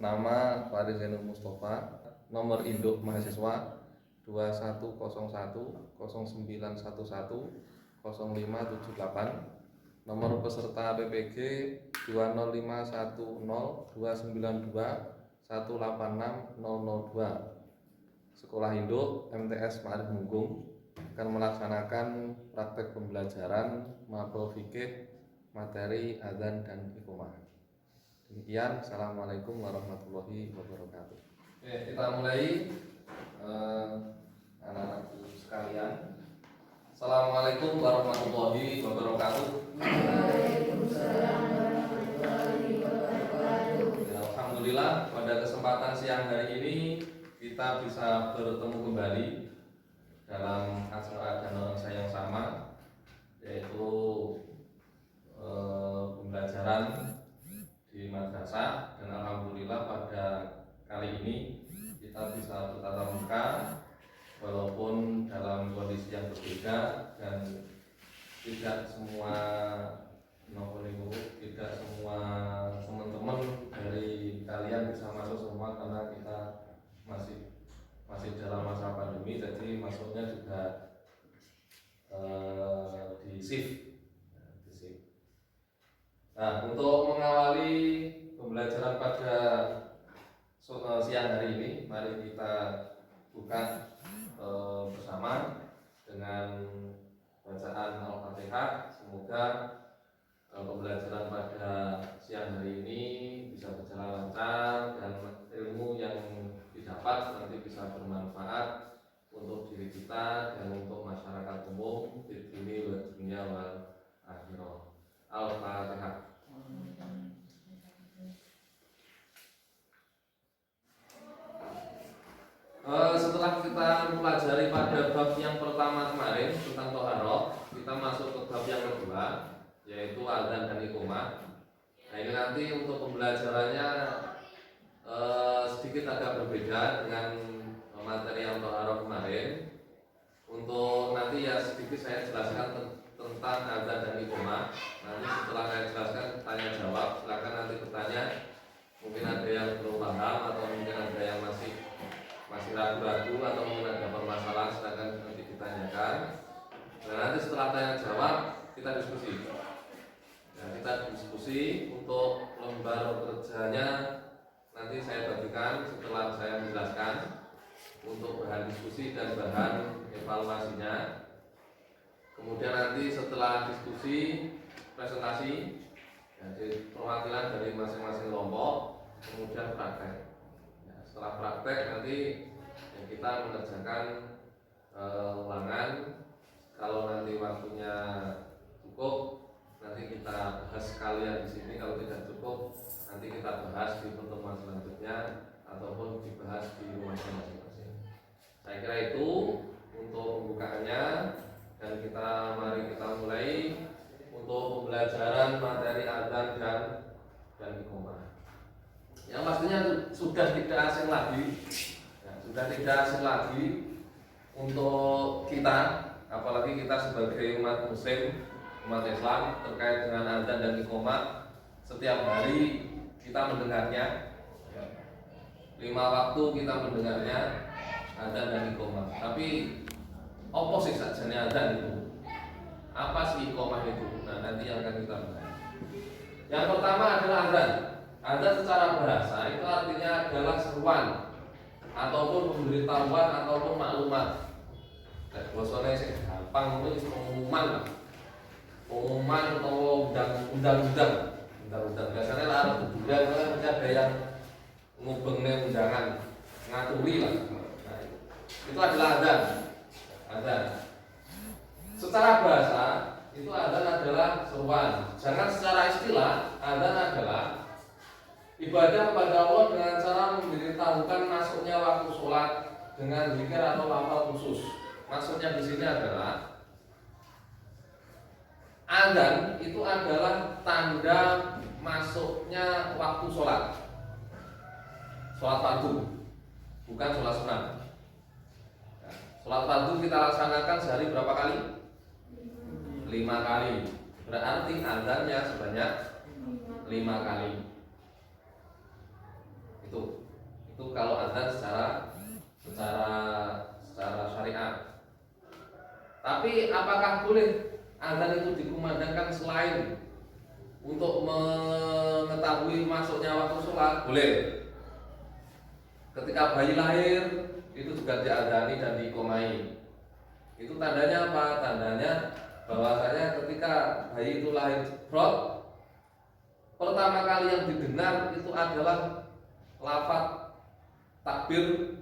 Nama Faris Zainul Mustafa, nomor induk mahasiswa 210109110578, nomor peserta PPG 205102921860002. Sekolah Induk MTS Ma'arif Munggung akan melaksanakan praktek pembelajaran mapel fikih materi adzan dan iqamah. Demikian, assalamualaikum warahmatullahi wabarakatuh. Oke, kita mulai anak-anakku sekalian. Assalamualaikum warahmatullahi wabarakatuh. Waalaikumsalam warahmatullahi wabarakatuh. Ya, alhamdulillah pada kesempatan siang hari ini kita bisa bertemu kembali dalam acara dan saya yang sama, yaitu pembelajaran di madrasah. Dan alhamdulillah pada kali ini kita bisa bertatap muka walaupun dalam kondisi yang berbeda, dan tidak semua teman-teman dari kalian bisa masuk semua karena kita masih dalam masa pandemi, jadi masuknya juga di shift. Nah, untuk mengawali pembelajaran pada siang hari ini, mari kita buka bersama dengan bacaan Al-Fatihah. Semoga pembelajaran pada siang hari ini bisa berjalan lancar dan ilmu yang didapat nanti bisa bermanfaat untuk diri kita dan untuk masyarakat umum di dunia wa dunia wal akhirah. Al-Fatihah. Setelah kita mempelajari pada bab yang pertama kemarin tentang Thaharah, kita masuk ke bab yang kedua, yaitu adzan dan iqamah. Nah, ini nanti untuk pembelajarannya sedikit agak berbeda dengan materi yang Thaharah kemarin. Untuk nanti ya sedikit saya jelaskan tentang adzan dan iqamah. Nanti setelah saya jelaskan tanya jawab, silakan nanti bertanya. Mungkin ada yang belum paham atau mungkin ada yang masih ragu-ragu atau mungkin ada permasalahan, silakan nanti ditanyakan. Dan nanti setelah tanya jawab kita diskusi. Nah, kita diskusi untuk lembar kerjanya nanti saya bagikan setelah saya menjelaskan untuk bahan diskusi dan bahan evaluasinya. Kemudian nanti setelah diskusi presentasi, jadi perwakilan dari masing-masing kelompok, kemudian praktek. Ya, setelah praktek nanti ya, kita mengerjakan ulangan. Kalau nanti waktunya cukup, nanti kita bahas sekalian di sini. Kalau tidak cukup, nanti kita bahas di pertemuan selanjutnya ataupun dibahas di rumah masing-masing. Saya kira itu untuk pembukaannya, dan mari kita mulai untuk pembelajaran materi adzan dan iqamah. Yang pastinya sudah tidak asing lagi, untuk kita, apalagi kita sebagai umat muslim, umat Islam, terkait dengan adzan dan iqamah. Setiap hari kita mendengarnya, 5 waktu kita mendengarnya adzan dan iqamah. Tapi apa sih sajane adzan itu? Apa sih iqamah itu? Nah, nanti yang akan kita bahas. Yang pertama adalah adzan. Adzan secara bahasa itu artinya adalah seruan ataupun pemberitahuan ataupun maklumat. Nah, bahasanya sih gampang, itu pengumuman lah. Pengumuman atau undang-undang. Biasanya lah ada ada yang ngubengne undangan, ngaturi lah. Nah, itu adalah adzan. Secara bahasa itu adzan adalah seruan. Jangan secara istilah, adzan adalah ibadah kepada Allah dengan cara memberitahukan masuknya waktu sholat dengan zikir atau lafal khusus. Maksudnya di sini adalah adzan itu adalah tanda masuknya waktu sholat fardu, bukan sholat sunat. Sholat fardu kita laksanakan sehari berapa kali? 5 kali. Berarti adzannya sebanyak 5 kali. Itu Itu kalau azan secara syariat. Tapi apakah boleh azan itu dikumandangkan selain untuk mengetahui masuknya waktu sholat? Boleh. Ketika bayi lahir itu juga diazani dan diiqomai. Itu tandanya apa? Tandanya bahwasanya ketika bayi itu lahir jebrot, pertama kali yang didengar itu adalah lafaz takbir,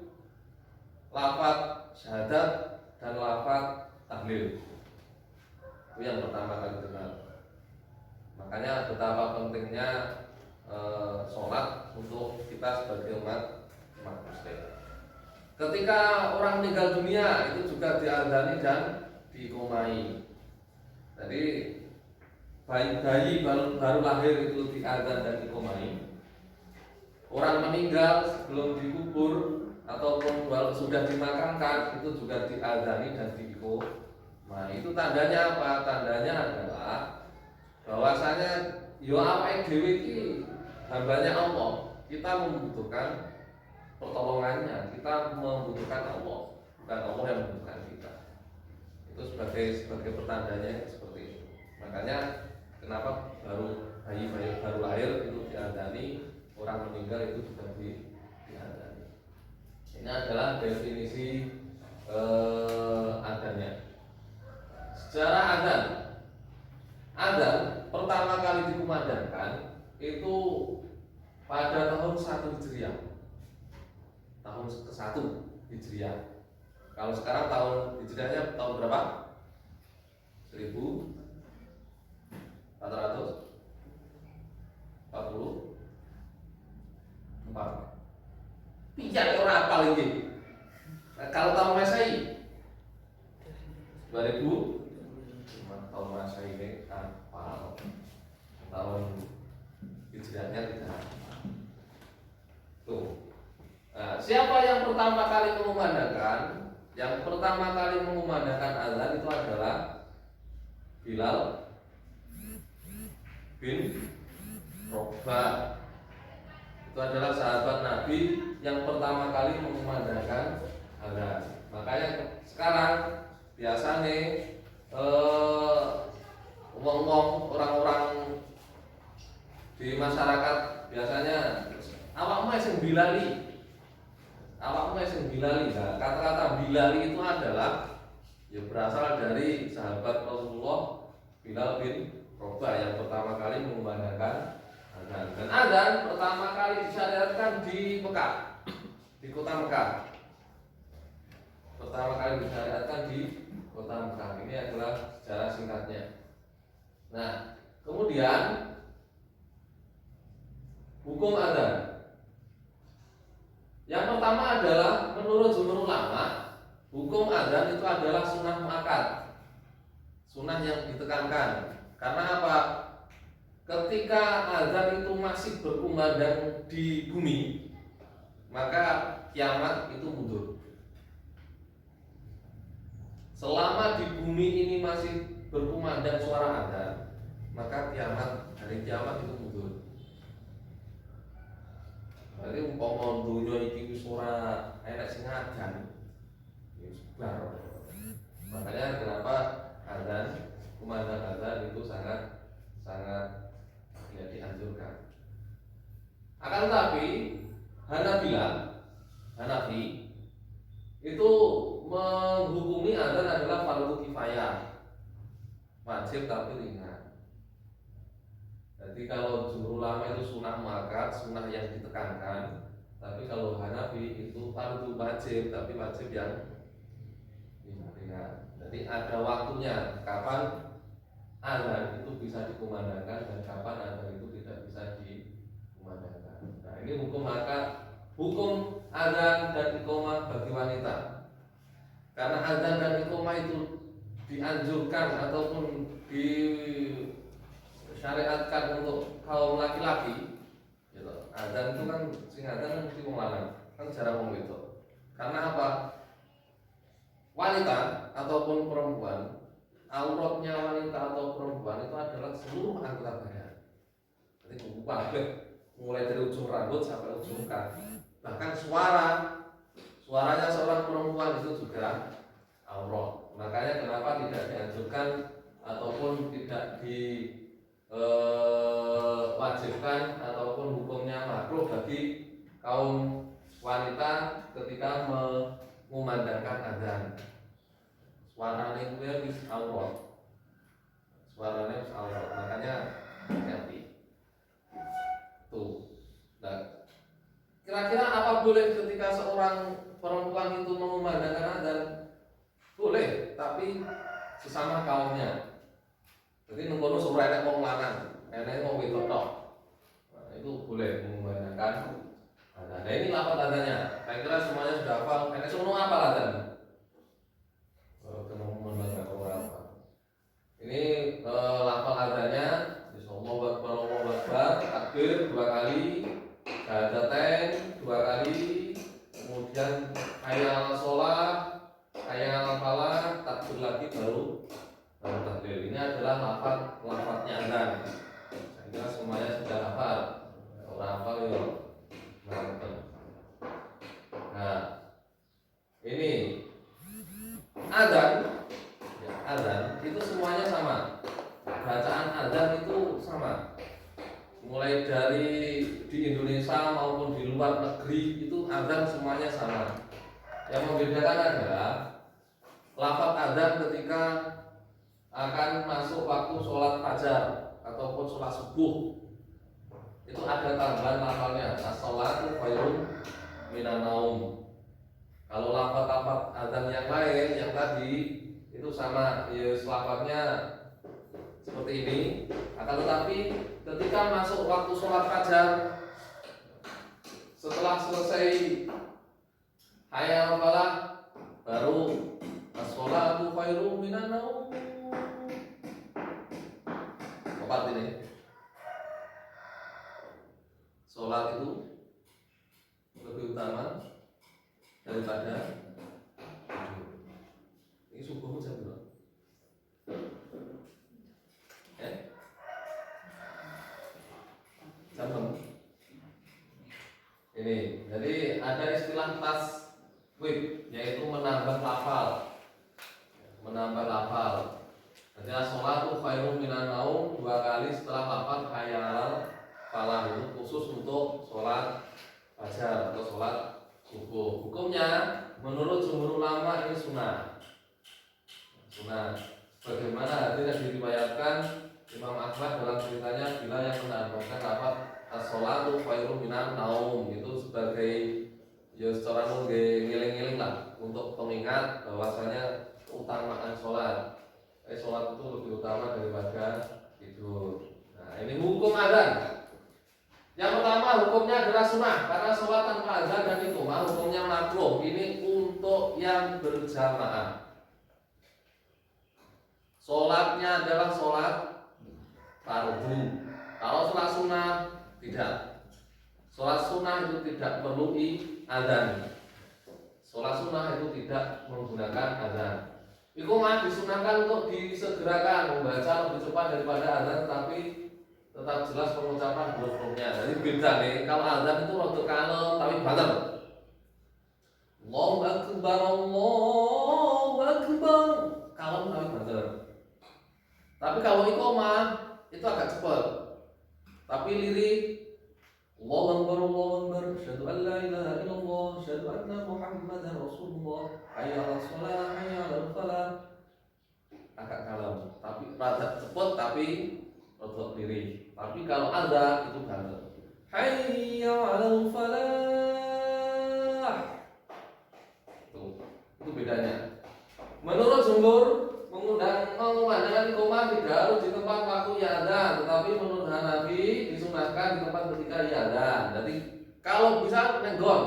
lafaz syahadat, dan lafaz tahlil. Itu yang pertama kali dengar. Makanya betapa pentingnya sholat untuk kita sebagai umat muslim. Ketika orang meninggal dunia itu juga diazani dan diiqomai. Jadi bayi baru lahir itu diazan dan diiqomai. Orang meninggal sebelum dikubur ataupun sudah dimakamkan itu juga diazani dan diiqomai. Itu tandanya apa? Tandanya adalah bahwasanya yo awake dhewe iki hambanya Allah. Kita membutuhkan pertolongannya, kita membutuhkan Allah, bukan Allah yang membutuhkan kita. Itu sebagai pertandanya seperti itu. Makanya kenapa bayi baru lahir itu diazani, orang meninggal itu juga diazani. Ini adalah definisi azannya. Sejarah azan pertama kali dikumandangkan itu pada tahun 1 Hijriah. Tahun ke-1 Hijriah. Kalau sekarang tahun Hijriahnya tahun berapa? 1444. Piye ora apal iki? Kalau tahun Masehi 2000 tahun Masehi ini apa? Tahun Hijriahnya tidak. Tuh. Nah, siapa yang pertama kali mengumandangkan? Yang pertama kali mengumandangkan azan itu adalah Bilal bin Rabah. Itu adalah sahabat Nabi yang pertama kali mengumandangkan azan. Makanya sekarang biasanya orang-orang di masyarakat biasanya awakmu sing bilali. Awakmu sing bilali. Nah, kata-kata bilali itu adalah ya berasal dari sahabat Rasulullah Bilal bin Rabah yang pertama kali mengumandangkan azan. Dan azan pertama kali disyariatkan di Mekah, di kota Mekah. Pertama kali disyariatkan di kota Mekah. Ini adalah sejarah singkatnya. Nah, kemudian hukum azan. Yang pertama adalah menurut jumhur ulama, hukum azan itu adalah sunnah muakkad, sunnah yang ditekankan. Karena apa? Ketika azan itu masih berkumandang di bumi, maka kiamat itu mundur. Selama di bumi ini masih berkumandang suara azan, maka hari kiamat itu mundur. Berarti umpama dunia iki wis ora enek sing ngadan, ya sebar. Makanya kenapa azan, kumandang azan itu sangat tidak dianjurkan. Akan tetapi Hanafi itu menghukumi azan adalah fardu kifayah, wajib tapi ringan. Jadi kalau jumhur ulama itu sunnah muakkad, sunnah yang ditekankan. Tapi kalau Hanafi itu fardu wajib, tapi wajib yang ringan. Jadi ada waktunya kapan azan itu bisa dikumandangkan dan kapan azan itu tidak bisa dikumandangkan. Nah, ini hukum azan dan iqamah bagi wanita. Karena azan dan iqamah itu dianjurkan ataupun disyariatkan untuk kaum laki-laki, gitu. Azan itu kan sing azan kan mesti wong lanang, kan jarang wong wedok. Karena apa? Wanita ataupun perempuan, auratnya wanita atau perempuan itu adalah seluruh anggota badan. Jadi mulai dari ujung rambut sampai ujung kaki. Bahkan suaranya seorang perempuan itu juga aurat. Makanya kenapa tidak dianjurkan ataupun tidak diwajibkan ataupun hukumnya makruh bagi kaum wanita ketika mengumandangkan azan. Suaranya itu ya aurat. Suaranya aurat. Makanya hati. Tuh. Nah, kira-kira apa boleh ketika seorang perempuan itu mengumandangkan azan? Boleh, tapi sesama kaumnya. Jadi nunggu surah enek wong lanang, enek wong wedok tok. Nah, itu boleh mengumandangkan azan. Nah, ini lafaz azannya. Saya kira semuanya sudah hafal. Enek semua apa azan? Ini lafaz azannya. Allahu Akbar, Allahu Akbar, takbir 2 kali, syahadatain 2 kali, kemudian hayya 'alas shalah, hayya 'alal falah, takbir lagi baru takbir. Ini adalah lafaznya azan. Saya kira semuanya sudah hafal. Kalau hafal ya mantap. Nah, ini azan, ya, azan itu semuanya sama. Bacaan azan itu sama. Mulai dari di Indonesia maupun di luar negeri itu azan semuanya sama. Yang membedakan adalah lafaz azan ketika akan masuk waktu sholat fajar ataupun sholat subuh itu ada tambahan lafalnya, as-sholatu khairun minan naum. Kalau lafaz azan yang lain yang tadi itu sama, ya lafaznya seperti ini. Akan tetapi ketika masuk waktu sholat fajar, setelah selesai hayya 'alal falah, baru as-sholatu khairum minan naum. Tepat ini. Sholat itu lebih utama daripada tidur. Ini subuh jam berapa? Jam 6. Ini, jadi ada istilah taswib, yaitu menambah lafal. Jadi as-sholatu khairum minan naum 2 kali setelah lafal hayya 'alal falah, itu khusus untuk sholat fajar atau sholat subuh. Hukumnya menurut jumhur ulama ini sunnah. Bagaimana hadis yang diriwayatkan Imam Ahmad dalam ceritanya bila yang menambahkan lafaz as-sholatu khairum minan naum itu sebagai ya secara ngiling-ngiling lah untuk pengingat bahwasanya keutamaan sholat. Sholat itu lebih utama daripada tidur. Nah, ini hukum azan. Yang pertama hukumnya adalah sunnah karena sholat tanpa azan dan iqamah hukumnya makruh. Ini untuk yang berjamaah. Sholatnya adalah sholat fardu. Kalau sholat sunnah tidak. Sholat sunnah itu tidak perlu azan. Sholat sunnah itu tidak menggunakan azan. Iqamah disunahkan untuk disegerakan, membaca lebih cepat daripada azan, tapi tetap jelas pengucapan huruf-hurufnya. Jadi beda nih. Kalau azan itu rada kalem tapi banter. Allahu Akbar, Allahu Akbar. Kalem tapi banter. Tapi kalau iqamah itu agak cepat. Tapi lirik Allahu Akbar, Allahu Akbar, asyhadu an la ilaha illallah, asyhadu anna Muhammadar Rasulullah, hayya 'alas shalah, hayya 'alal falah. Agak kalem, tapi rada cepat tapi rada lirik. Tapi kalau azan itu banter. Hayya 'alal falah. Itu bedanya. Menurut jumhur mengumandangkan iqamah tidak harus di tempat waktu azan, tetapi menurut Hanafi disunahkan di tempat ketika azan. Jadi kalau bisa nenggon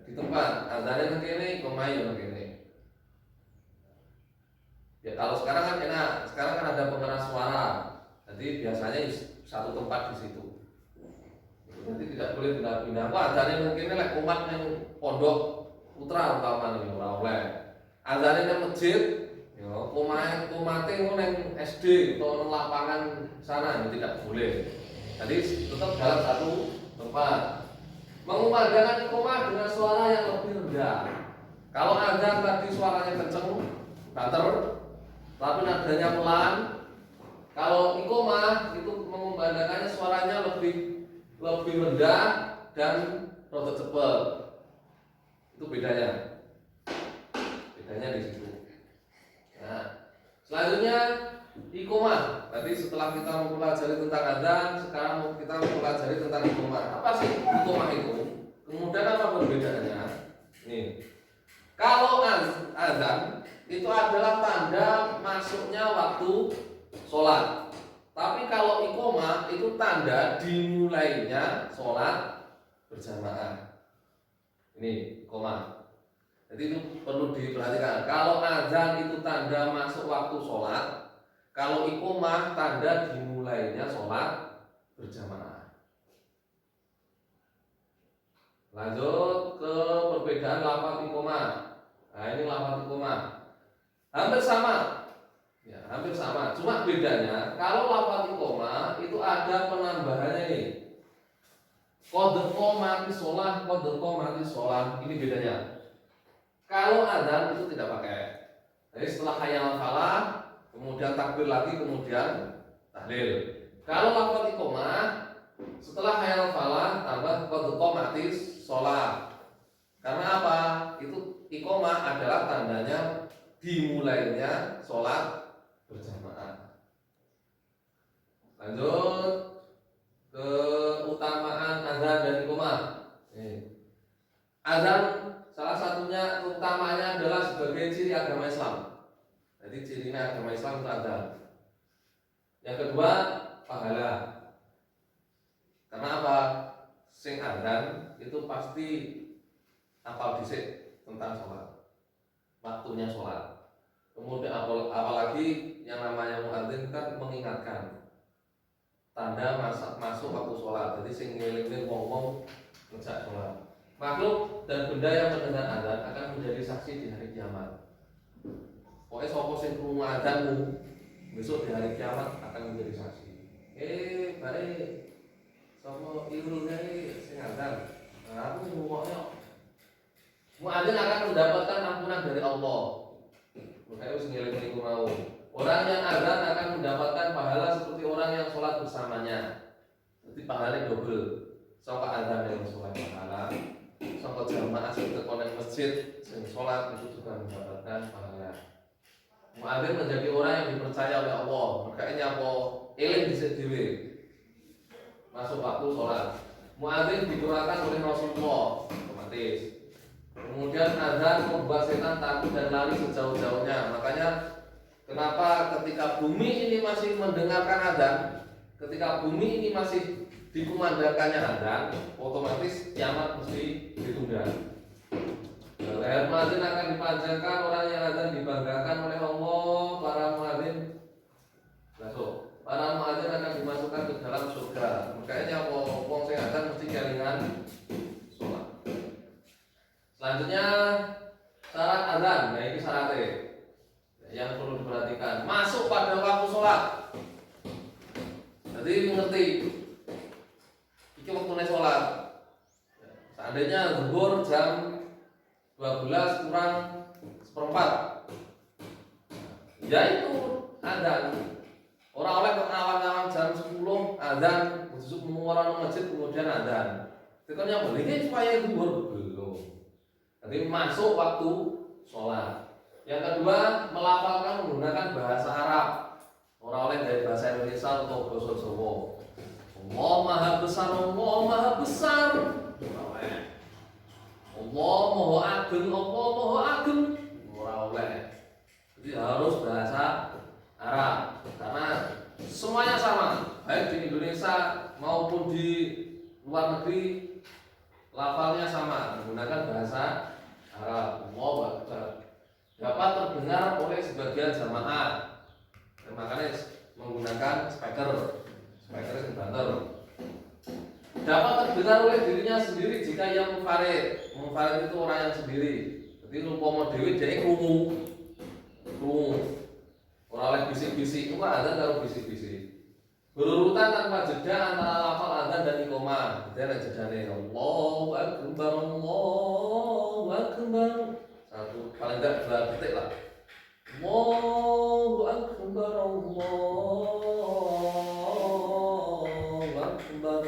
di tempat azannya begini, iqamah ya begini. Ya kalau sekarang kan enak, sekarang kan ada pengeras suara, jadi biasanya satu tempat di situ. Jadi tidak boleh pindah-pindah. Wah, azannya mungkin lek umat yang pondok putra utama nih ora oleh. Azannya nang masjid, ya umate nang SD atau nang lapangan sana itu tidak boleh. Jadi tetap dalam satu tempat. Mengumandangkan iqomah dengan suara yang lebih rendah. Kalau azan tadi suaranya kenceng, banter, tapi nadanya pelan. Kalau iqomah itu mengumandangkannya suaranya lebih rendah dan rada cepet. Itu bedanya. Bedanya di situ. Nah, selanjutnya iqomah. Tadi setelah kita mempelajari tentang azan, sekarang kita mempelajari tentang iqomah. Apa sih iqomah itu? Kemudian apa perbedaannya? Nih, kalau azan itu adalah tanda masuknya waktu sholat. Tapi kalau iqomah itu tanda dimulainya sholat berjamaah. Ini iqomah. Jadi itu perlu diperhatikan. Kalau azan itu tanda masuk waktu sholat, kalau iqomah tanda dimulainya sholat berjamaah. Lanjut ke perbedaan lafaz iqomah. Nah ini lafaz iqomah. Hampir sama. Ya, hampir sama. Cuma bedanya kalau lafaz iqomah itu ada penambahannya nih. Qad qomati sholah, qad qomati sholah. Ini bedanya. Kalau azan itu tidak pakai. Jadi setelah hayya 'alal falah, kemudian takbir lagi, kemudian tahlil. Kalau lafaz iqomah setelah hayya 'alal falah tambah qad qomati sholah. Karena apa? Itu iqomah adalah tandanya dimulainya sholat berjamaah. Lanjut keutamaan azan dan iqomah. Azan salah satunya utamanya adalah sebagai ciri agama Islam. Jadi cirinya agama Islam itu azan. Yang kedua pahala. Karena apa? Sing azan itu pasti apal dhisik tentang sholat, waktunya sholat. Kemudian apalagi yang namanya muadzin kan mengingatkan tanda masuk waktu sholat. Jadi sing ngeling-eling wong-wong ngejak sholat. Makhluk dan benda yang mendengar azan akan menjadi saksi di hari kiamat. Pokoknya sapa sing krungu azanmu besok di hari kiamat akan menjadi saksi. Bare sapa irune sing azan. Nah, aku ngomongnya muadzin akan mendapatkan ampunan dari Allah. Makanya wis ngeling-eling mau. Orang yang azan akan mendapatkan pahala seperti orang yang sholat bersamanya. Jadi pahalanya double. Sangka azan yang sholat pahala, sangka jamaah sing tekonen masjid sing sholat itu juga mendapatkan pahala. Muadzin menjadi orang yang dipercaya oleh Allah. Makanya apa eling dhisik dhewe. Masuk waktu sholat. Muadzin didoakan oleh Rasulullah otomatis. Kemudian azan membuat setan takut dan lari sejauh-jauhnya. Makanya kenapa ketika bumi ini masih mendengarkan azan, ketika bumi ini masih dikumandangkannya azan, otomatis kiamat mesti ditunda. Leher muadzin akan dipanjangkan, orang yang azan dibanggakan oleh Allah. Para muadzin masuk. Para muadzin akan dimasukkan ke dalam surga. Makanya wong sing azan mesti kelingan sholat. Selanjutnya syarat azan. Nah ini syaratnya yang perlu diperhatikan. Masuk pada waktu sholat. Jadi mengerti ini waktunya sholat. Seandainya zuhur jam 12 kurang seperempat, ya itu azan. Orang oleh awan-awan jam 10 azan, busuk mengulang masjid kemudian azan. Itu kan yang boleh supaya zuhur belum. Jadi masuk waktu sholat. Yang kedua melafalkan menggunakan bahasa Arab. Orang oleh dari bahasa Indonesia atau bahasa Jawa. Allah maha besar, Allah maha besar. Allah maha ageng, Allah maha ageng. Orang oleh. Jadi harus bahasa Arab. Karena semuanya sama, baik di Indonesia maupun di luar negeri, lafalnya sama, menggunakan bahasa Arab. Allahu Akbar. Dapat terdengar oleh sebagian jamaah. Dan makanya menggunakan speaker yang banter. Dapat terdengar oleh dirinya sendiri jika ia munfarid. Munfarid itu orang yang sendiri. Jadi umpama dhewe dhek krungu. Ora oleh bisik-bisik, itu ada karo bisik-bisik. berurutan tanpa jeda antara lafal adzan dan iqamah. Jadi ada jedanya. Allahu akbar, Allahu akbar. Satu paling enggak 2 detik lah. Allahu akbar, Allahu akbar.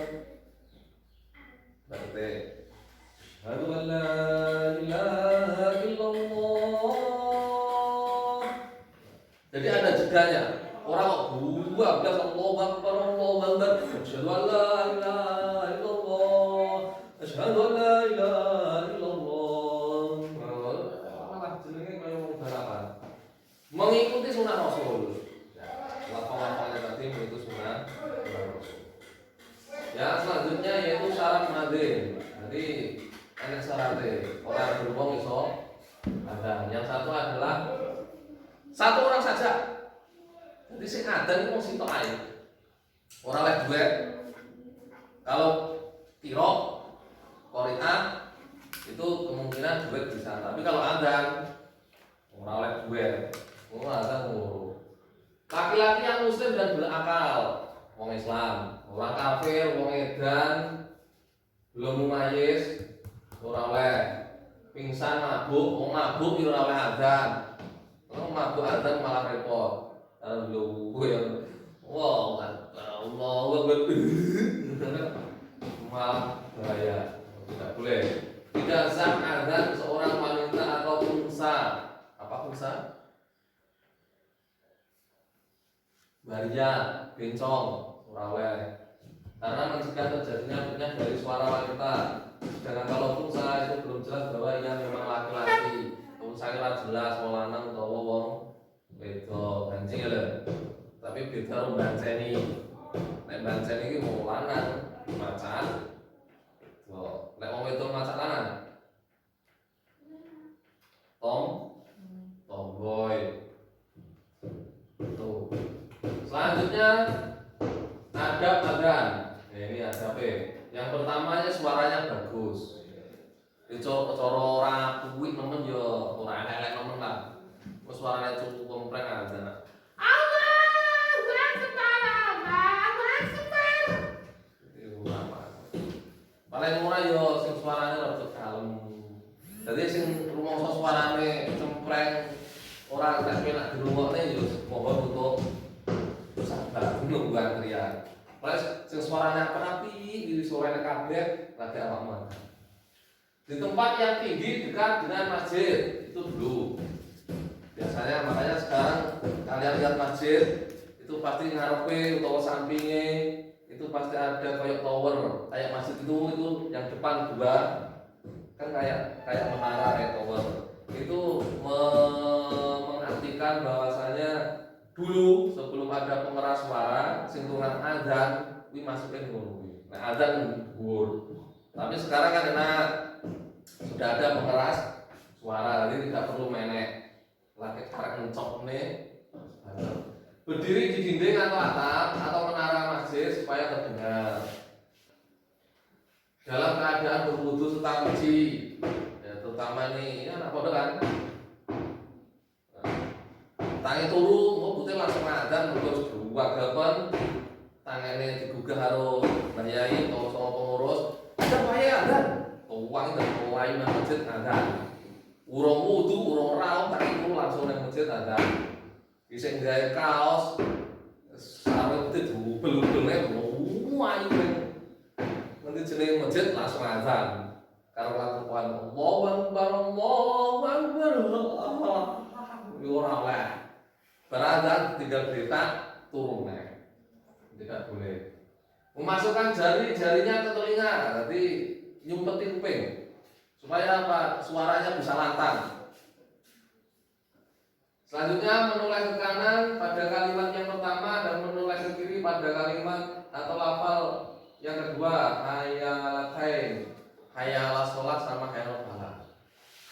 Berarti asyhadu an la ilaha illallah. Jadi ada jedanya. Orang 12 Allahu akbar, Allahu akbar. Asyhadu an la ilaha illallah. Asyhadu an la ilaha illallah. Malah jenenge kaya wong balapan. Mengikuti sunnah Rasul. Lafal-lafalnya tadi mengikuti sunnah Rasul. Ya, selanjutnya yaitu syarat madzin. Jadi enak syaratnya. Orang berhubung iso ada. Yang satu adalah satu orang saja. Jadi sing adzan itu wong sitok ae. Ora oleh duet. Kalau qira qari'ah itu kemungkinan duet bisa. Tapi kalau adzan ora oleh duet. Ora adzan nguru. Laki-laki yang muslim dan berakal, wong Islam, orang kafir, wong edan, belum mumayyiz, ora oleh pingsan mabuk, wong mabuk ya ora oleh adzan. Kalau mabuk adzan malah repot. Allahu akbar. Wow, Allahu akbar. Maaf, bahaya. Tidak boleh. Tidak sah adzan seorang wanita atau unsa. Apa unsa? Baria, bencong, ora oleh. Karena mencegah terjadinya fitnah dari suara wanita. Sedangkan kalau unsa itu belum jelas bahwa ia memang laki-laki. Unsa ora jelas wong lanang utawa wong wedok, anjing lho. Tapi beda karo banceni. Nek banceni iki wong lanang macan. Tuh, nek wong wedok macan lanang. Tomboy. Tuh. Selanjutnya adab adzan. Ini adabnya. Yang pertamanya suaranya bagus. Cara ora kuwi nemen ya ora elek nemen lah. Suaranya cukup komplek adzan. Allahu akbar, Allahu akbar. Itu apa? Paling ora yo sing suarane rada kalem. Dadi sing rumangsa suarane cempreng ora tak penak dirungokne yo mohon untuk sabar nunggu antrian. Paling sing suarane apik iki suarane kabeh lagi awakmu. Di tempat yang tinggi dekat dengan masjid itu dulu. Biasanya makanya sekarang kalian lihat masjid itu pasti ngarepe utawa sampingnya itu pasti ada kayak tower, kayak masjid itu yang depan 2 kan kayak menara kayak tower. Itu mengartikan bahwasanya dulu sebelum ada pengeras suara, sintungan adzan kuwi masukin ngono kuwi. Nah, adzan dhuwur. Tapi sekarang kan enak sudah ada pengeras suara, jadi tidak perlu menek. Lagi karek mencok nih. Berdiri di dinding atau atap atau menara masjid supaya terdengar. Dalam keadaan berwudu serta suci, ya, terutama ini anak pondok kan. Tangi turu, mau putih langsung adzan, terus berwagapan, tangannya digugah harus bayai atau sama pengurus. Ada bayai adzan, uang itu mulai masjid adzan. Urung wudu, urung raum, tak itu langsung nang masjid adzan. Iseng gawe kaos, sampe itu belum-belumnya ayu nanti jenenge masjid langsung adzan. Karo langsung Allahu akbar, Allahu akbar. Yo ora oleh. Beradzan tinggal berita turun nek. Tidak boleh. Memasukkan jari-jarinya ke telinga, nanti nyumpeti kuping. Supaya apa? Suaranya bisa lantang. Selanjutnya menoleh ke kanan pada kalimat yang pertama dan menoleh ke kiri pada kalimat atau lafal yang kedua. Hayalatain, hayala sholat sama hayal falah.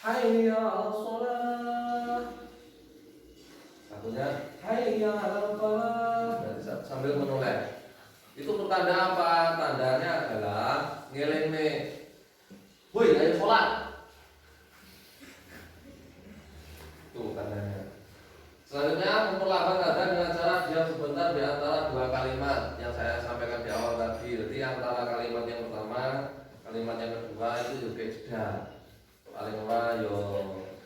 Hayal sholat. Satunya hayal falah. Jadi sambil menoleh. Itu pertanda apa? Tandanya adalah ngeling nih. Woi, ayo sholat. Tuh tandanya. Selanjutnya memperlambat adzan dengan cara diam sebentar di antara 2 kalimat yang saya sampaikan di awal tadi. Jadi antara kalimat yang pertama, kalimat yang kedua itu juga jeda. Paling ora yo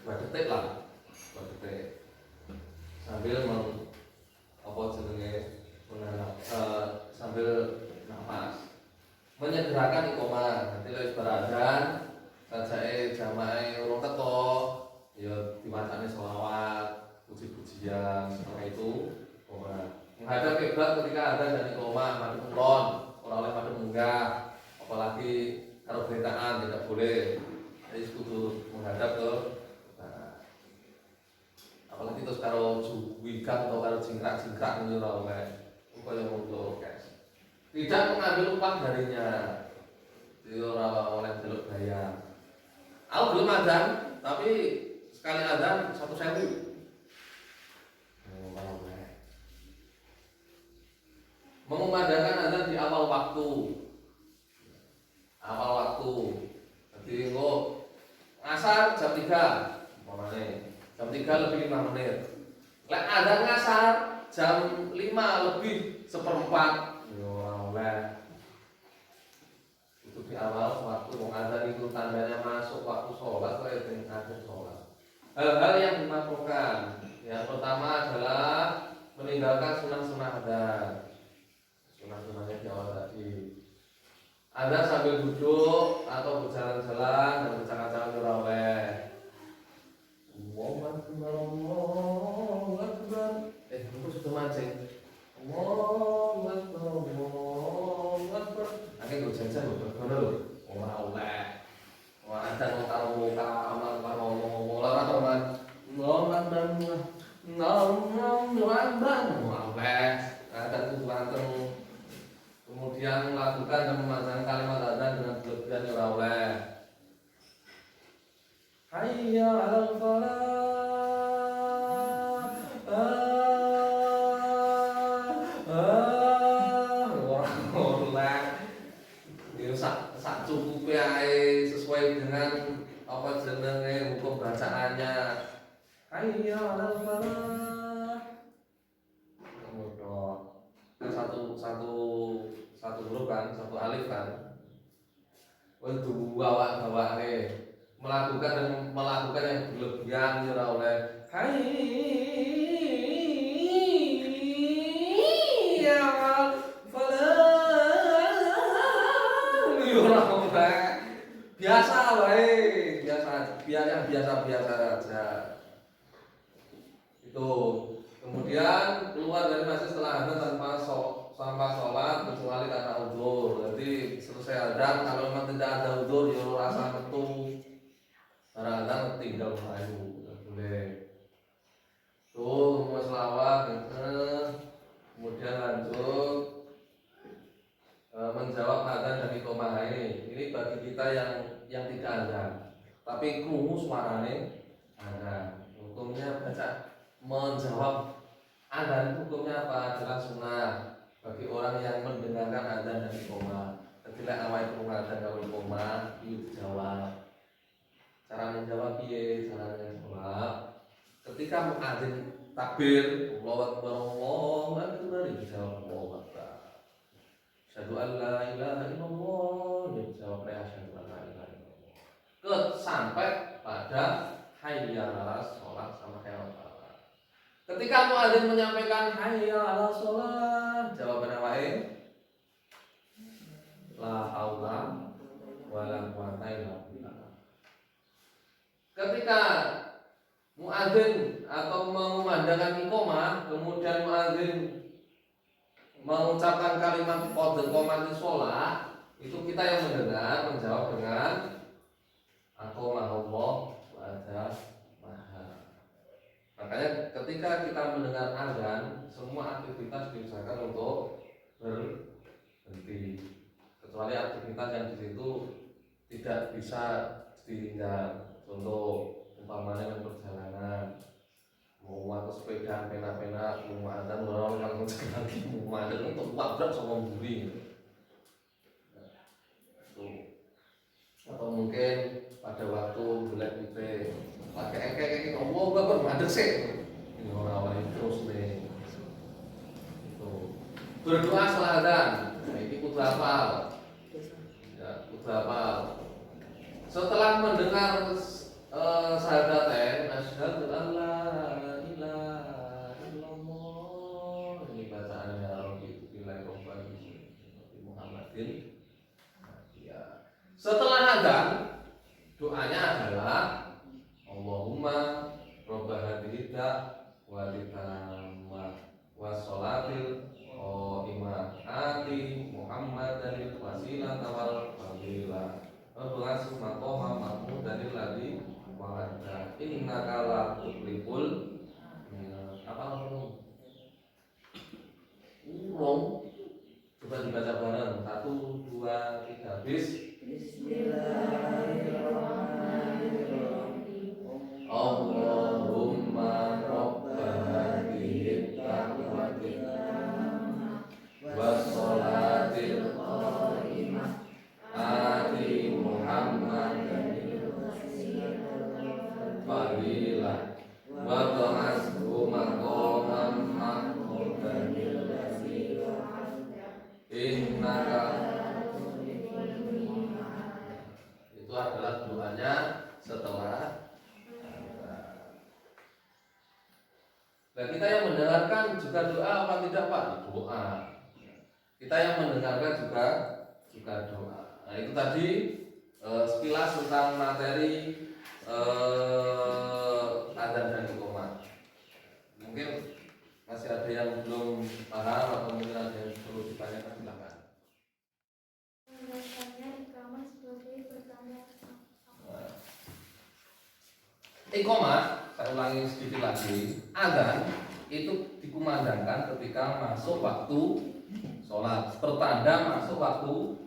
2 detik lah. 2 detik. Sambil sambil nafas. Menyegerakan iqomah. Nanti lewat beradan sajake jamaah urung teko, ya diwacane selawat, puji-pujian setelah itu iqomah. Menghadap kiblat ketika ada dan iqomah madhep kulon, ora oleh madhep munggah, apalagi karo beritaan tidak boleh. Jadi kudu menghadap ke apalagi terus karo juwigan atau karo jingkrak-jingkrak ini ora oleh. Kaya ngono guys. Tidak mengambil upah darinya. Jadi ora oleh delok bayar. Aku belum adzan, tapi sekali adzan 1.000. Mengumandangkan adzan di awal waktu. Awal waktu. Jadi engko ngasar jam 3. Umpamane jam 3 lebih 5 menit. Lek adzan ngasar jam 5 lebih 1/4. Yo ora oleh. Itu di awal waktu wong adzan itu tandanya masuk waktu sholat kaya den adzan sholat. Hal-hal yang dimakruhkan. Yang pertama adalah meninggalkan sunah-sunah adzan. Sunah-sunahnya di awal tadi. Adzan sambil duduk atau berjalan-jalan dan bercakap-cakap ora oleh. Allahu Akbar, Allahu Akbar. Itu sudah mancing. Allahu Akbar, Allahu Akbar. Akhirnya gue jajan loh, bener loh. Ora oleh. Wah, ada yang taruh muka, amal ngomong-ngomong, lara teman. Allahu Akbar, Allahu Akbar. Ora oleh. Ada kudu anteng. Kemudian melakukan dan memanjangkan kalimat adzan dengan berlebihan ora oleh. Hayya 'alal falah. Sak cukupe ae sesuai dengan apa jenenge hukum bacaannya. Hayya 'alal falah. Satu huruf kan, satu alif kan. Untuk bawa-bawane melakukan yang berlebihan ora oleh. Hayya 'alal falah. Ora oleh. Biasa wae, biasa saja. Itu. Kemudian keluar dari masjid setelah adzan tanpa sholat kecuali karena udzur. Jadi selesai adzan kalau memang tidak ada udzur ya rasa metu. Karena adzan tinggal melayu, boleh. Tuh mau selawat, kemudian lanjut menjawab adzan dan iqomah ini. Ini bagi kita yang tidak adzan, tapi krungu suarane adzan. Hukumnya baca menjawab adzan hukumnya apa? Adalah sunnah bagi orang yang mendengarkan adzan dan iqomah. Ketika awal itu adzan dan iqomah itu dijawab. Cara menjawab piye? Caranya jawab. Ketika muadzin takbir, Allahu Akbar, Allahu Akbar, dijawab Allahu Akbar. Asyhadu an la ilaha illallah, dijawab asyhadu an la ilaha illallah. Sampai pada hayya 'alas shalah sama hayya 'alal falah. Ketika muadzin menyampaikan hayya 'alas shalah, jawabannya wae la haula wala quwata illa billah. Ketika muadzin atau mengumandangkan iqomah, kemudian muadzin mengucapkan kalimat qad qamati shalah, itu kita yang mendengar menjawab dengan aqamallah wa ada maha. Makanya ketika kita mendengar azan, semua aktivitas diusahakan untuk berhenti, kecuali aktivitas yang di situ tidak bisa ditinggal. Contoh umpamanya yang perjalanan, mau waktu sepeda pena-pena mau adzan orang langsung lagi mau mandek untuk tabrak sama mburi. Atau mungkin pada waktu bulan itu pakai kayak Allah bapak mandek sih. Ini orang-orang terus nih. Itu. Berdoa setelah adzan. Nah, ini kudu hafal. Ya, kudu hafal. Setelah mendengar syahadatain, asyhadu an la ilaha illallah. Ini bacaannya Rabbi billahi robban Muhammadin. Ya. Setelah adzan, doanya adalah Allahumma robba hadhihi walitamah wassolatil qimah ati Muhammadanil wasilata wal fadilah Ablasu maqama mahmudanil ladzi wa'ada innaka la tuqlibul apa urung coba dibaca bareng 1 2 3 Bismillahirrahmanirrahim. Allahumma robba hadhihi wassolatil qimah ati Muhammadanil fadilah wa ba'athu maqaman mahmudanil ladzi innaka. Itu adalah doanya setelah. Nah, kita yang mendengarkan juga doa apa tidak Pak? Doa. Kita yang mendengarkan juga doa. Nah, itu tadi sekilas tentang materi adzan dan iqamah. Mungkin masih ada yang belum paham atau mungkin ada yang perlu ditanyakan, silakan. Penjelasannya iqamah sebagai pertanda. Iqamah, saya ulangi sedikit lagi. Adzan itu dikumandangkan ketika masuk waktu sholat, pertanda masuk waktu.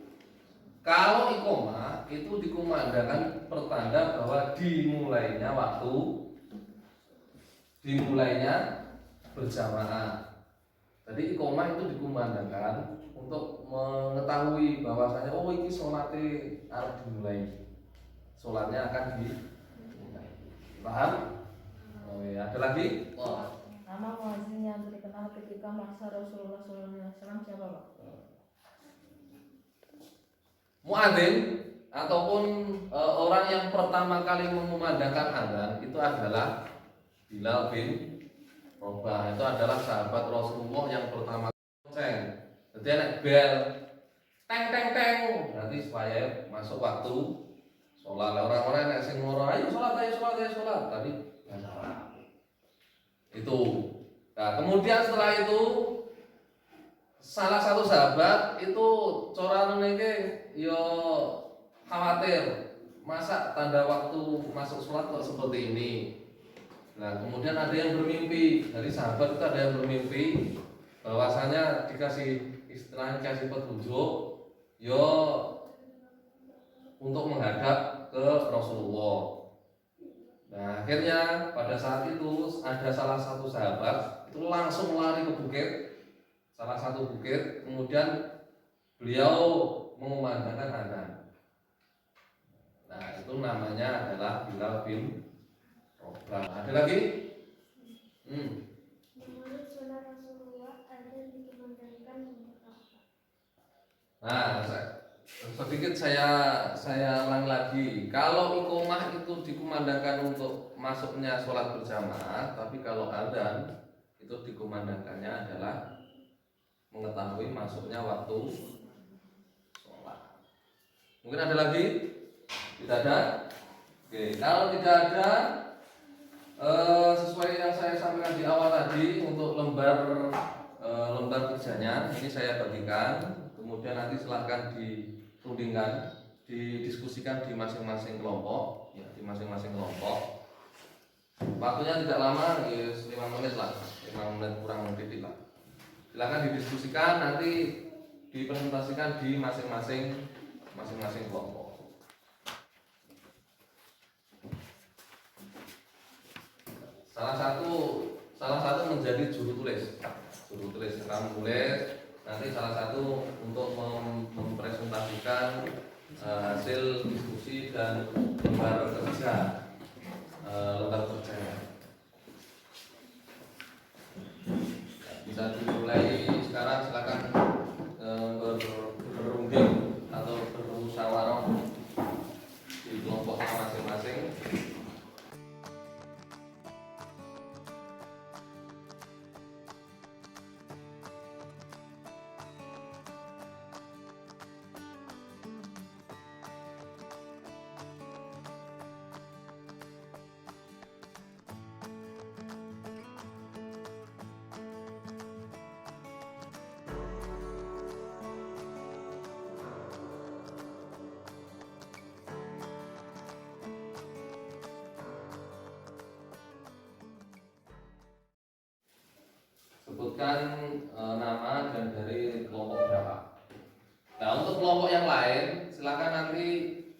Kalau iqamah itu dikumandangkan pertanda bahwa dimulainya waktu, dimulainya berjamaah. Jadi iqamah itu dikumandangkan untuk mengetahui bahwasanya oh ini sholatnya harus dimulai, sholatnya akan dimulai. Paham? Oh ya, ada lagi? Oh. Nama muadzin yang terkenal ketika masa Rasulullah SAW siapa Pak? Muadzin ataupun orang yang pertama kali mengumandangkan adzan itu adalah Bilal bin Rabah. Itu adalah sahabat Rasulullah yang pertama kali. Jadi anak bel teng teng teng nanti supaya masuk waktu sholat. Orang-orang yang sing ngoro ayo sholat tadi nggak salah. Itu. Nah, kemudian setelah itu salah satu sahabat itu coran niki yo khawatir masa tanda waktu masuk sholat kok seperti ini. Nah, kemudian ada yang bermimpi, dari sahabat itu ada yang bermimpi bahwasanya dikasih istilahnya dikasih petunjuk yo untuk menghadap ke Rasulullah. Nah, akhirnya pada saat itu ada salah satu sahabat itu langsung lari ke bukit, salah satu bukit, kemudian beliau mengumandangkan adzan. Nah, itu namanya adalah Bilal bin Rabah. Ada lagi? Menurut sunnah Rasulullah, adzan dikumandangkan untuk apa? Nah, sedikit saya ulang lagi. Kalau iqamah itu dikumandangkan untuk masuknya sholat berjamaah, tapi kalau adzan itu dikumandangkannya adalah mengetahui masuknya waktu sholat. Mungkin ada lagi? Tidak ada? Oke, kalau tidak ada, sesuai yang saya sampaikan di awal tadi untuk lembar kerjanya ini saya bagikan. Kemudian nanti silahkan ditundingkan, didiskusikan di masing-masing kelompok, ya, di masing-masing kelompok. Waktunya tidak lama, 5 menit lah, 5 menit kurang sedikit lah. Silahkan didiskusikan, nanti dipresentasikan di masing-masing kelompok. Salah satu menjadi juru tulis, kamu tulis. Nanti salah satu untuk mempresentasikan hasil diskusi dan lembar kerja. Bisa dimulai. dimulai sekarang, silakan berunding atau bermusyawarah di kelompoknya masing-masing. Sebutkan nama dan dari kelompok berapa. Nah, untuk kelompok yang lain silakan nanti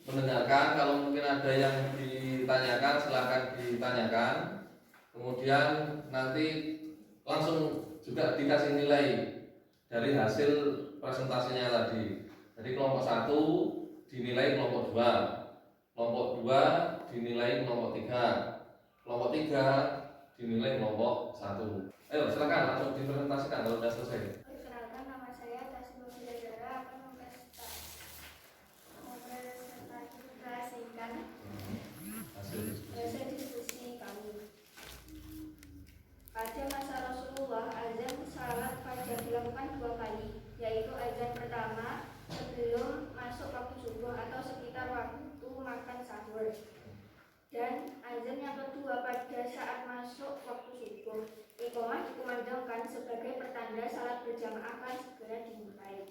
mendengarkan, kalau mungkin ada yang ditanyakan silakan ditanyakan. Kemudian nanti langsung juga dikasih nilai dari hasil presentasinya tadi. Jadi kelompok 1 dinilai kelompok 2, kelompok 2 dinilai kelompok 3, kelompok 3 dinilai kelompok 1. Ayo silakan langsung dipresentasikan kalau sudah selesai. Perkenalkan, nama saya Tasma Bidadara akan mempresentasikan hasil diskusi kami. Pada masa Rasulullah, azan salat fajar dilakukan 2 kali, yaitu azan pertama sebelum masuk waktu subuh atau sekitar waktu makan sahur, dan azan yang kedua pada saat masuk waktu subuh. Iqamah dikumandangkan sebagai pertanda salat berjamaah akan segera dimulai.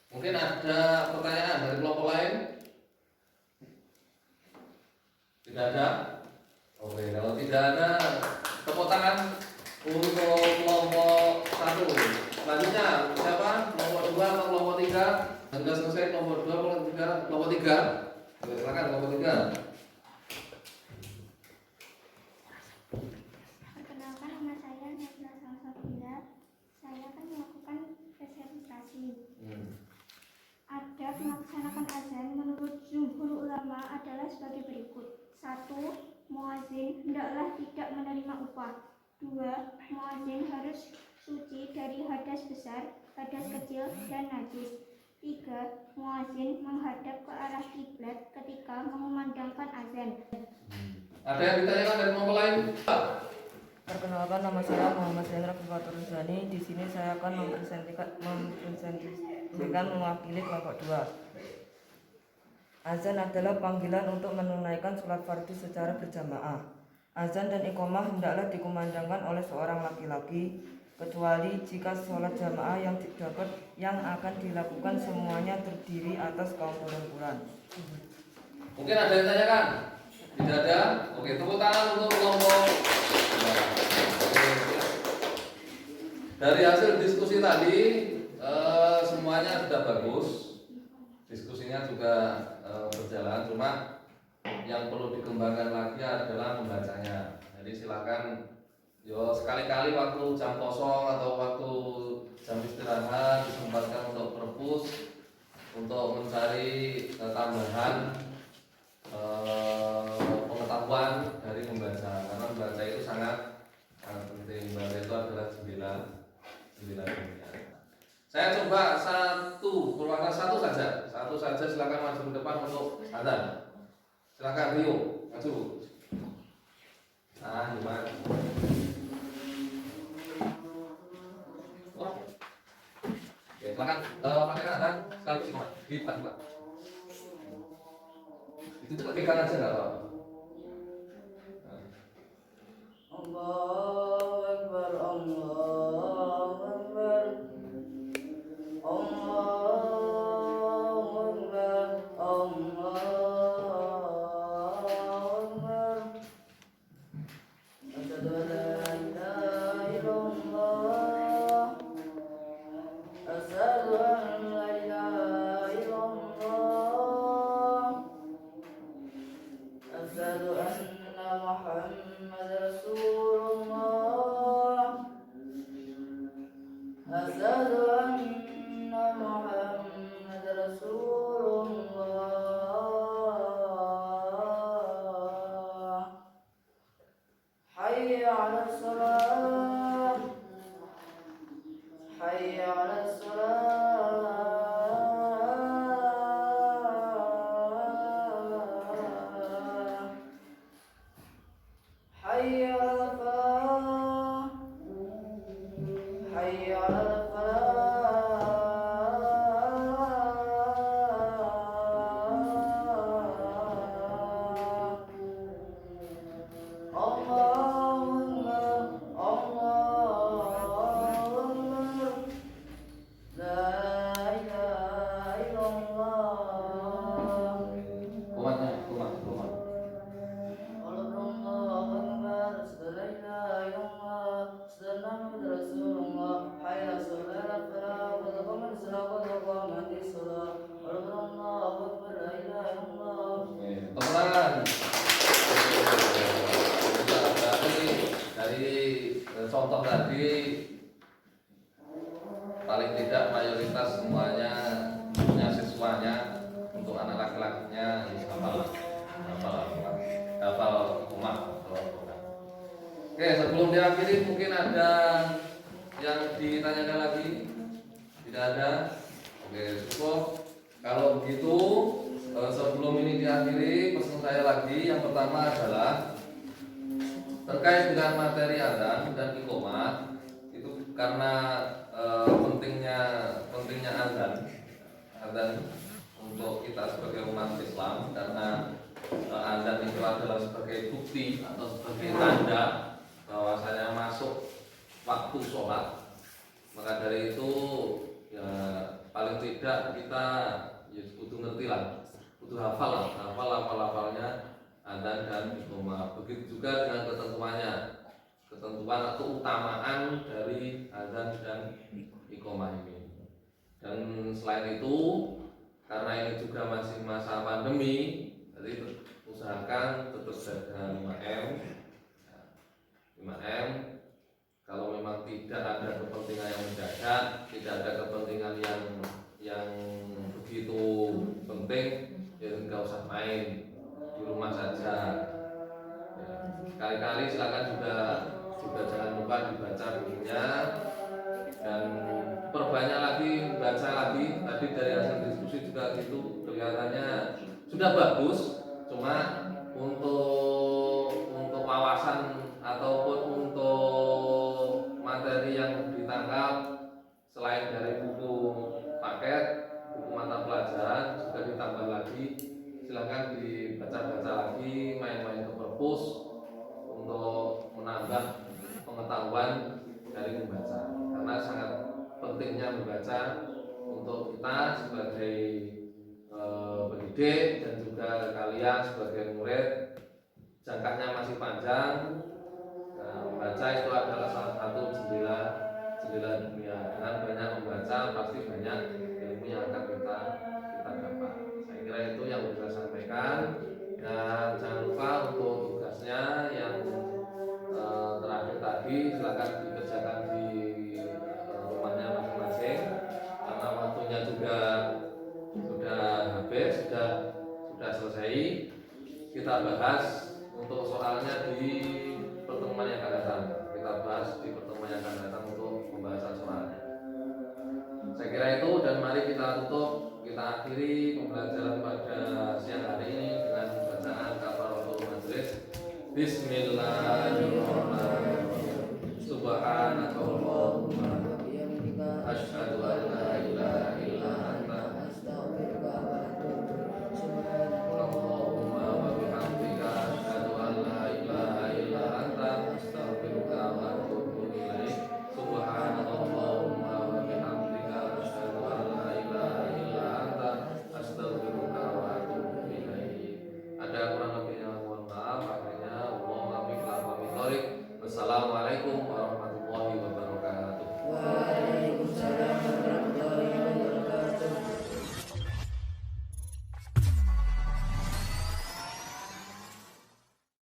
Mungkin ada pertanyaan dari kelompok lain? Tidak ada? Oke, kalau tidak ada, tepuk tangan untuk kelompok 1. Selanjutnya siapa? Kelompok 2 atau kelompok 3? Sudah selesai kelompok 2, kelompok 3. Oke, silakan kelompok 3. Perkenalkan, nama saya Nabila Salsabila. Saya akan melakukan presentasi. Adab melaksanakan azan menurut jumhur ulama adalah sebagai berikut. 1. Muazin hendaklah tidak menerima upah. 2. Muazin harus suci dari hadas besar, hadas kecil, dan najis. 3. Muazin menghadap ke arah kiblat ketika mengumandangkan azan. Ada yang ditanyakan dari kelompok lain? Perkenalkan, nama saya Muhammad Zainal Fatur Rizani. Di sini saya akan mempresentasikan mewakili kelompok 2. Azan adalah panggilan untuk menunaikan sholat fardu secara berjamaah. Azan dan iqamah hendaklah dikumandangkan oleh seorang laki-laki, kecuali jika sholat jamaah yang akan dilakukan semuanya terdiri atas kaum perempuan. Mungkin ada yang tanyakan? Tidak ada? Oke, tepuk tangan untuk kelompok. Dari hasil diskusi tadi semuanya sudah bagus, diskusinya juga berjalan, cuma yang perlu dikembangkan lagi adalah membacanya. Jadi silakan sekali-kali waktu jam kosong atau waktu jam istirahat disempatkan untuk perpus, untuk mencari tambahan pengetahuan dari membaca, karena membaca itu sangat penting. Membaca itu adalah jendela dunia. Saya coba satu saja silakan maju ke depan untuk azan. Silakan Rio maju. Gimana? Oke, silakan pakai azan sekaligus di depan. Itu cuma pegang aja nggak apa-apa. Allahu Akbar, Allahu Akbar, Allahu Akbar, Allahu Akbar. Asyhadu an la ilaha illallah, asyhadu an la ilaha illallah, asyhadu anna Muhammad Rasulullah, asyhadu anna Muhammad Rasulullah. Hayya 'alas salat, حي على الصلاة حي على الفلاح حي على الفلاح الله أكبر لا إله إلا الله Kumatnya, kumat. الله أكبر أشهد أن لا إله إلا الله أشهد أن محمدا رسول الله حي على الصلاة الفلاح قد قامت الصلاة قد قامت الصلاة الله أكبر لا إله إلا الله Pemenangan. Dari contoh tadi paling tidak mayoritas semuanya punya siswanya untuk anak laki-lakinya hafal rumah. Oke, sebelum diakhiri mungkin ada yang ditanyakan lagi? Tidak ada? Oke, cukup. Kalau begitu sebelum ini diakhiri, pesan saya lagi yang pertama adalah terkait dengan materi adzan dan iqamah itu karena pentingnya adzan untuk kita sebagai umat Islam, karena adzan itu adalah sebagai bukti atau sebagai tanda bahwasanya masuk waktu sholat. Maka dari itu ya paling tidak kita ya butuh ngerti lah, butuh hafalnya adzan dan iqamah. Begitu juga dengan ketentuan atau utamaan dari adzan dan iqamah ini. Dan selain itu, karena ini juga masih masa pandemi, jadi usahakan tetap jaga 5M. 5M. Kalau memang tidak ada kepentingan yang mendadak, tidak ada kepentingan yang begitu penting, ya nggak usah main di rumah saja. Ya, kali-kali silakan juga jangan lupa dibaca bukunya dan perbanyak lagi baca lagi. Tadi dari hasil diskusi juga gitu kelihatannya sudah bagus, cuma untuk wawasan ataupun untuk materi yang ditangkap selain dari buku paket, buku mata pelajaran juga ditambah lagi. Silahkan dibaca-baca lagi, main-main ke perpus untuk menambah pengetahuan dari membaca, karena sangat pentingnya membaca untuk kita sebagai pendidik dan juga kalian sebagai murid. Jangkanya masih panjang. Membaca itu adalah salah satu jendela dunia. Dengan banyak membaca pasti banyak ilmu yang akan kita dapat. Saya kira itu yang bisa saya sampaikan. Dan jangan lupa untuk tugasnya yang terakhir tadi silakan dikerjakan di rumahnya masing-masing, karena waktunya juga sudah habis, sudah selesai. Kita bahas untuk soalnya di pertemuan yang akan datang. Kita bahas di pertemuan yang akan datang untuk pembahasan soalnya. Saya kira itu, dan mari kita tutup, kita akhiri pembelajaran pada siang hari ini dengan bacaan kafaratul majelis. Bismillahirrahmanirrahim.